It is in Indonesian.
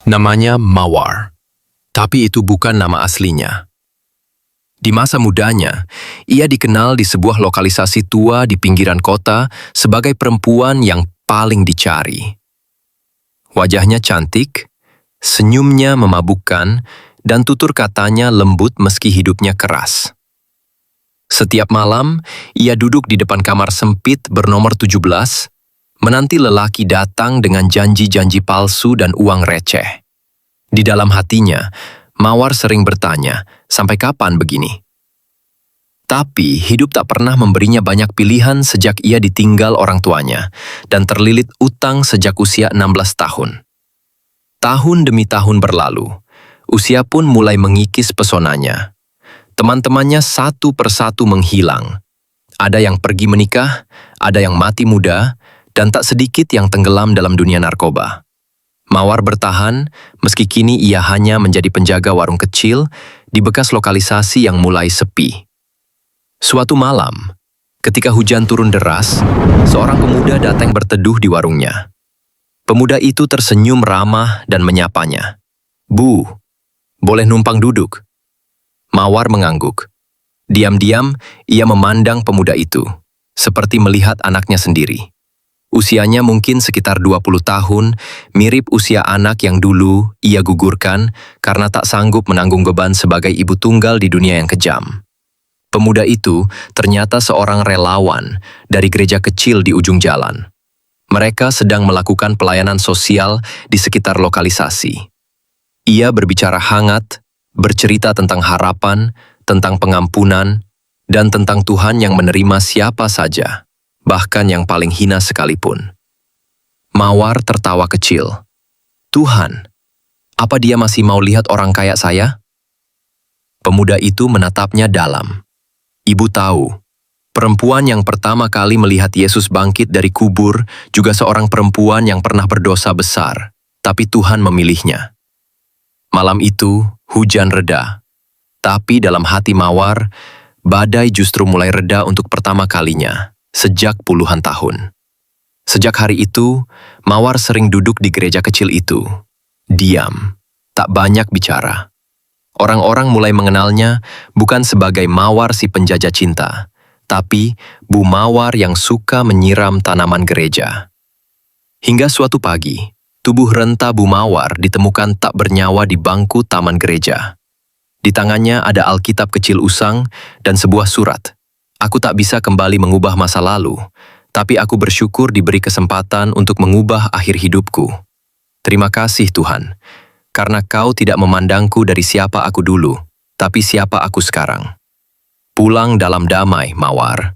Namanya Mawar, tapi itu bukan nama aslinya. Di masa mudanya, ia dikenal di sebuah lokalisasi tua di pinggiran kota sebagai perempuan yang paling dicari. Wajahnya cantik, senyumnya memabukkan, dan tutur katanya lembut meski hidupnya keras. Setiap malam, ia duduk di depan kamar sempit bernomor 17, menanti lelaki datang dengan janji-janji palsu dan uang receh. Di dalam hatinya, Mawar sering bertanya, sampai kapan begini? Tapi hidup tak pernah memberinya banyak pilihan sejak ia ditinggal orang tuanya dan terlilit utang sejak usia 16 tahun. Tahun demi tahun berlalu, usia pun mulai mengikis pesonanya. Teman-temannya satu persatu menghilang. Ada yang pergi menikah, ada yang mati muda, dan tak sedikit yang tenggelam dalam dunia narkoba. Mawar bertahan, meski kini ia hanya menjadi penjaga warung kecil di bekas lokalisasi yang mulai sepi. Suatu malam, ketika hujan turun deras, seorang pemuda datang berteduh di warungnya. Pemuda itu tersenyum ramah dan menyapanya. "Bu, boleh numpang duduk?" Mawar mengangguk. Diam-diam, ia memandang pemuda itu, seperti melihat anaknya sendiri. Usianya mungkin sekitar 20 tahun, mirip usia anak yang dulu ia gugurkan karena tak sanggup menanggung beban sebagai ibu tunggal di dunia yang kejam. Pemuda itu ternyata seorang relawan dari gereja kecil di ujung jalan. Mereka sedang melakukan pelayanan sosial di sekitar lokalisasi. Ia berbicara hangat, bercerita tentang harapan, tentang pengampunan, dan tentang Tuhan yang menerima siapa saja, bahkan yang paling hina sekalipun. Mawar tertawa kecil. "Tuhan, apa dia masih mau lihat orang kaya saya?" Pemuda itu menatapnya dalam. Ibu tahu, perempuan yang pertama kali melihat Yesus bangkit dari kubur juga seorang perempuan yang pernah berdosa besar, tapi Tuhan memilihnya. Malam itu, hujan reda. Tapi dalam hati Mawar, badai justru mulai reda untuk pertama kalinya sejak puluhan tahun. Sejak hari itu, Mawar sering duduk di gereja kecil itu. Diam, tak banyak bicara. Orang-orang mulai mengenalnya bukan sebagai Mawar si penjajah cinta, tapi Bu Mawar yang suka menyiram tanaman gereja. Hingga suatu pagi, tubuh renta Bu Mawar ditemukan tak bernyawa di bangku taman gereja. Di tangannya ada Alkitab kecil usang dan sebuah surat. "Aku tak bisa kembali mengubah masa lalu, tapi aku bersyukur diberi kesempatan untuk mengubah akhir hidupku. Terima kasih Tuhan, karena Kau tidak memandangku dari siapa aku dulu, tapi siapa aku sekarang. Pulang dalam damai, Mawar."